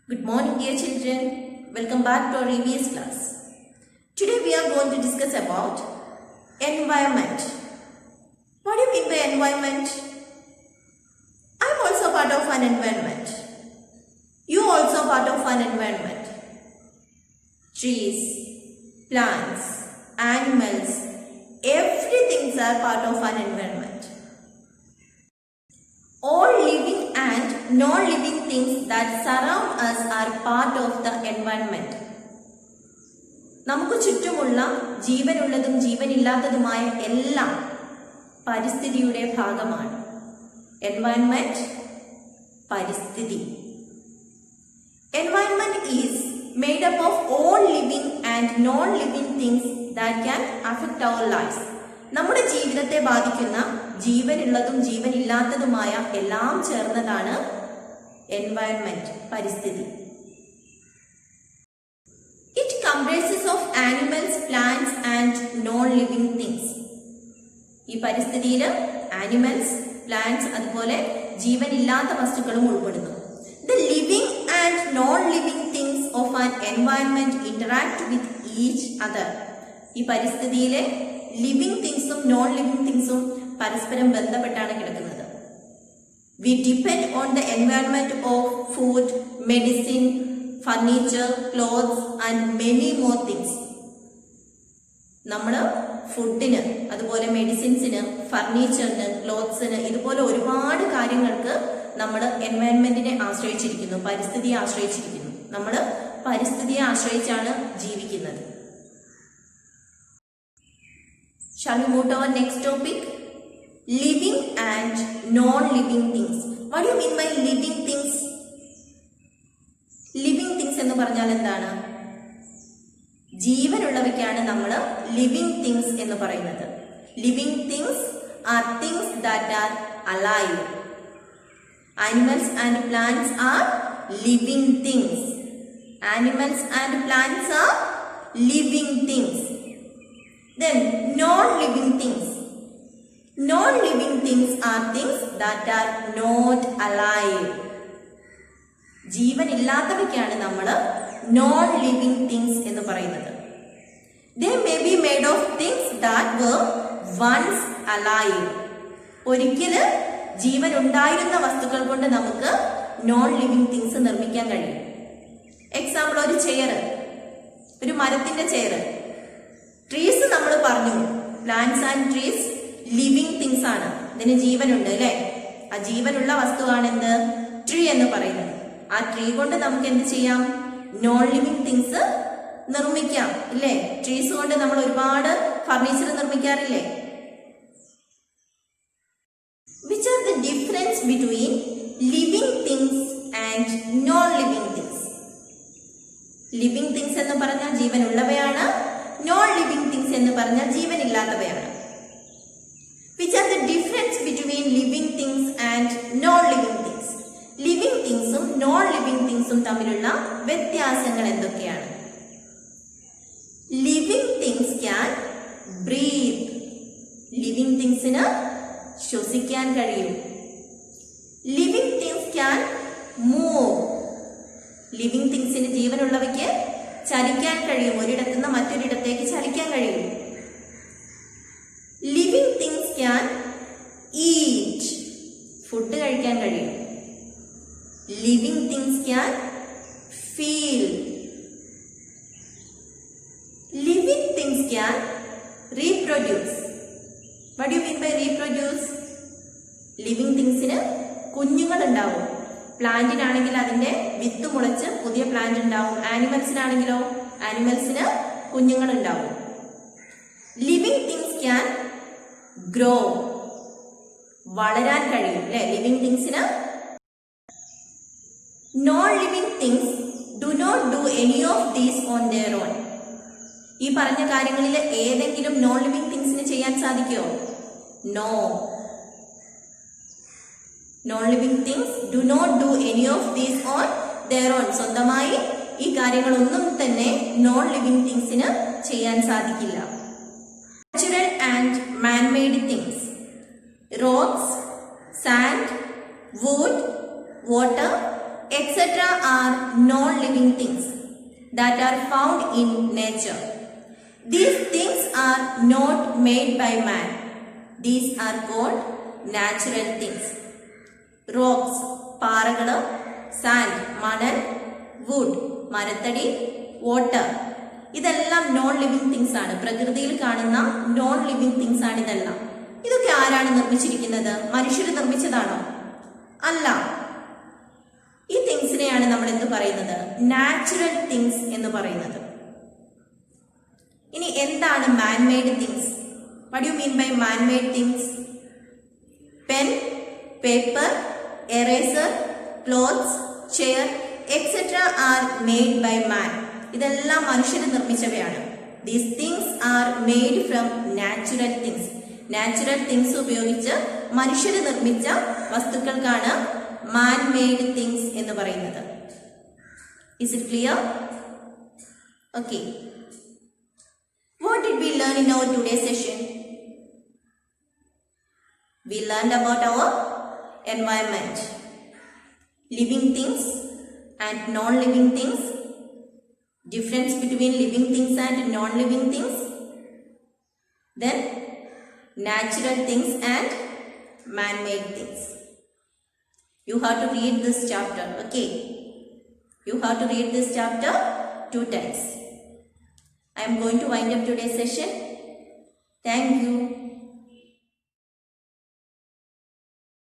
Good morning, dear children. Welcome back to our EVS class. Today we are going to discuss about environment. What do you mean by environment? I am also part of an environment. You are also part of an environment. Trees, plants, animals, everything are part of an environment. All living and non-living things that surround us are part of the environment. നമുക്ക് ചുറ്റുമുള്ള ജീവനുള്ളതും ജീവനില്ലാത്തതുമായ എല്ലാം പരിസ്ഥിതിയുടെ ഭാഗമാണ്. Environment, പരിസ്ഥിതി. Environment is made up of all living and non-living things that can affect our lives. നമ്മുടെ ജീവിതത്തെ ബാധിക്കുന്ന ജീവനുള്ളതും ജീവനില്ലാത്തതുമായ എല്ലാം ചേർന്നതാണ് എൻവയൺമെന്റ്, പരിസ്ഥിതി. It comprises of animals, plants and non living things. ഈ പരിസ്ഥിതിയിൽ ആനിമൽസ്, പ്ലാന്റ്സ് അതുപോലെ ജീവനില്ലാത്ത വസ്തുക്കളും ഉൾപ്പെടുന്നു. The living and non-living things of an environment interact with each other. ഈ പരിസ്ഥിതിയിലെ ലിവിംഗ് തിങ്സും നോൺ ലിവിംഗ് തിങ്സും പരസ്പരം ബന്ധപ്പെട്ടാണ് കിടക്കുന്നത്. We depend on the environment of food, medicine, furniture, clothes and many more things. നമ്മൾ ഫുഡിന്, അതുപോലെ മെഡിസിൻസിന്, ഫർണിച്ചറിന്, ക്ലോത്ത്സിന്, ഇതുപോലെ ഒരുപാട് കാര്യങ്ങൾക്ക് നമ്മൾ എൻവയൺമെന്റിനെ ആശ്രയിച്ചിരിക്കുന്നു, പരിസ്ഥിതിയെ ആശ്രയിച്ചിരിക്കുന്നു. നമ്മൾ പരിസ്ഥിതിയെ ആശ്രയിച്ചാണ് ജീവിക്കുന്നത്. Shall we move to our next topic? Living and non-living things. What do you mean by living things? Living things എന്ന് പറഞ്ഞാൽ എന്താണ്? ജീവനുള്ളവയ്ക്കാണ് നമ്മൾ ലിവിംഗ് തിങ്സ് എന്ന് പറയുന്നത്. Living things are things that are alive. Animals and plants are living things. Animals and plants are living things. Then non-living things. Non-living things are things that are not alive. ജീവനില്ലാത്തവയ്ക്കാണ് നമ്മൾ non-living things എന്ന് പറയുന്നത്. They may be made of things that were once alive. ഒരിക്കല് ജീവൻ ഉണ്ടായിരുന്ന വസ്തുക്കൾ കൊണ്ട് നമുക്ക് non living things നിർമ്മിക്കാൻ കഴിയും. എക്സാമ്പിൾ, ഒരു ചെയർ, ഒരു മരത്തിന്റെ ചെയർ. ട്രീസ് നമ്മൾ പറഞ്ഞു, plants and trees living things ആണ്. ഇതിന് ജീവനുണ്ട് അല്ലെ. ആ ജീവനുള്ള വസ്തുവാണ് എന്ത്? ട്രീ എന്ന് പറയുന്നത്. ആ ട്രീ കൊണ്ട് നമുക്ക് എന്ത് ചെയ്യാം? നോൺ ലിവിംഗ് തിങ്സ് നിർമ്മിക്കാം ഇല്ലേ. ട്രീസ് കൊണ്ട് നമ്മൾ ഒരുപാട് furniture നിർമ്മിക്കാറില്ലേ. Which are the difference between living things and non-living things? Living things എന്ന് പറഞ്ഞാൽ ജീവനുള്ളവയാണ്, non-living things എന്ന് പറഞ്ഞാൽ ജീവനില്ലാത്തവയാണ്. Which are the difference between living things and non-living things? Living thingsഉം non-living thingsഉം തമ്മിലുള്ള വ്യത്യാസങ്ങൾ എന്തൊക്കെയാണ്? Living things can breathe. Living thingsന് ശ്വസിക്കാൻ കഴിയും. Living things can move. Living തിങ്സിന്, ജീവനുള്ളവയ്ക്ക് ചലിക്കാൻ കഴിയും, ഒരിടത്തു നിന്ന് മറ്റൊരിടത്തേക്ക് ചലിക്കാൻ കഴിയും. Living things can eat. Food കഴിക്കാൻ കഴിയും. Living things can feel. Living things can reproduce. What do you mean by reproduce? Living തിങ്സിന് കുഞ്ഞുങ്ങൾ ഉണ്ടാവും. പ്ലാന്റിനാണെങ്കിൽ അതിന്റെ വിത്ത് മുളച്ച് പുതിയ പ്ലാന്റ് ഉണ്ടാവും. ആനിമൽസിനാണെങ്കിലോ ആനിമൽസിന് കുഞ്ഞുങ്ങൾ ഉണ്ടാവും. Living things can grow. വളരാൻ കഴിയും അല്ലെ ലിവിംഗ് തിങ്സിന്. Non living things do not do any of these on their own. ഈ പറഞ്ഞ കാര്യങ്ങളിൽ ഏതെങ്കിലും നോൺ ലിവിംഗ് തിങ്സിന് ചെയ്യാൻ സാധിക്കുമോ? No. Non living things do not do any of these on their own. സ്വന്തമായി ഈ കാര്യങ്ങളൊന്നും തന്നെ നോൺ ലിവിംഗ് തിങ്സിന് ചെയ്യാൻ സാധിക്കില്ല. Natural and manmade things. Rocks, sand, wood, water etc. are non-living things that are found in nature. These things are not made by man. These are called natural things. Rocks, പാറകള്, sand, മണൽ, wood, മരത്തടി, water. ഇതെല്ലാം non living things ആണ്. പ്രകൃതിയിൽ കാണുന്ന non living things ആണ് ഇതെല്ലാം. ഇതൊക്കെ ആരാണ് നിർമ്മിച്ചിരിക്കുന്നത്? മനുഷ്യർ നിർമ്മിച്ചതാണോ? അല്ല. ഈ തിങ്സിനെയാണ് നമ്മൾ എന്ത് പറയുന്നത്? നാച്ചുറൽ തിങ്സ് എന്ന് പറയുന്നത്. ഇനി എന്താണ് manmade things? What do you mean by manmade things? Pen, paper, eraser, clothes, chair etcetera are made by man. ഇതെല്ലാം മനുഷ്യർ നിർമ്മിച്ചവയാണ്. These things are made from natural things. Natural things ഉപയോഗിച്ച് മനുഷ്യർ നിർമ്മിച്ച വസ്തുക്കൾക്കാണ് മാൻ മെയ്ഡ് തിങ്സ് എന്ന് പറയുന്നത്. Is it clear? Okay. What did we learn in our today's session? We learned about our environment, living things and non-living things, difference between living things and non-living things, then natural things and man-made things. You have to read this chapter, okay? You have to read this chapter 2 times. I am going to wind up today's session. Thank you.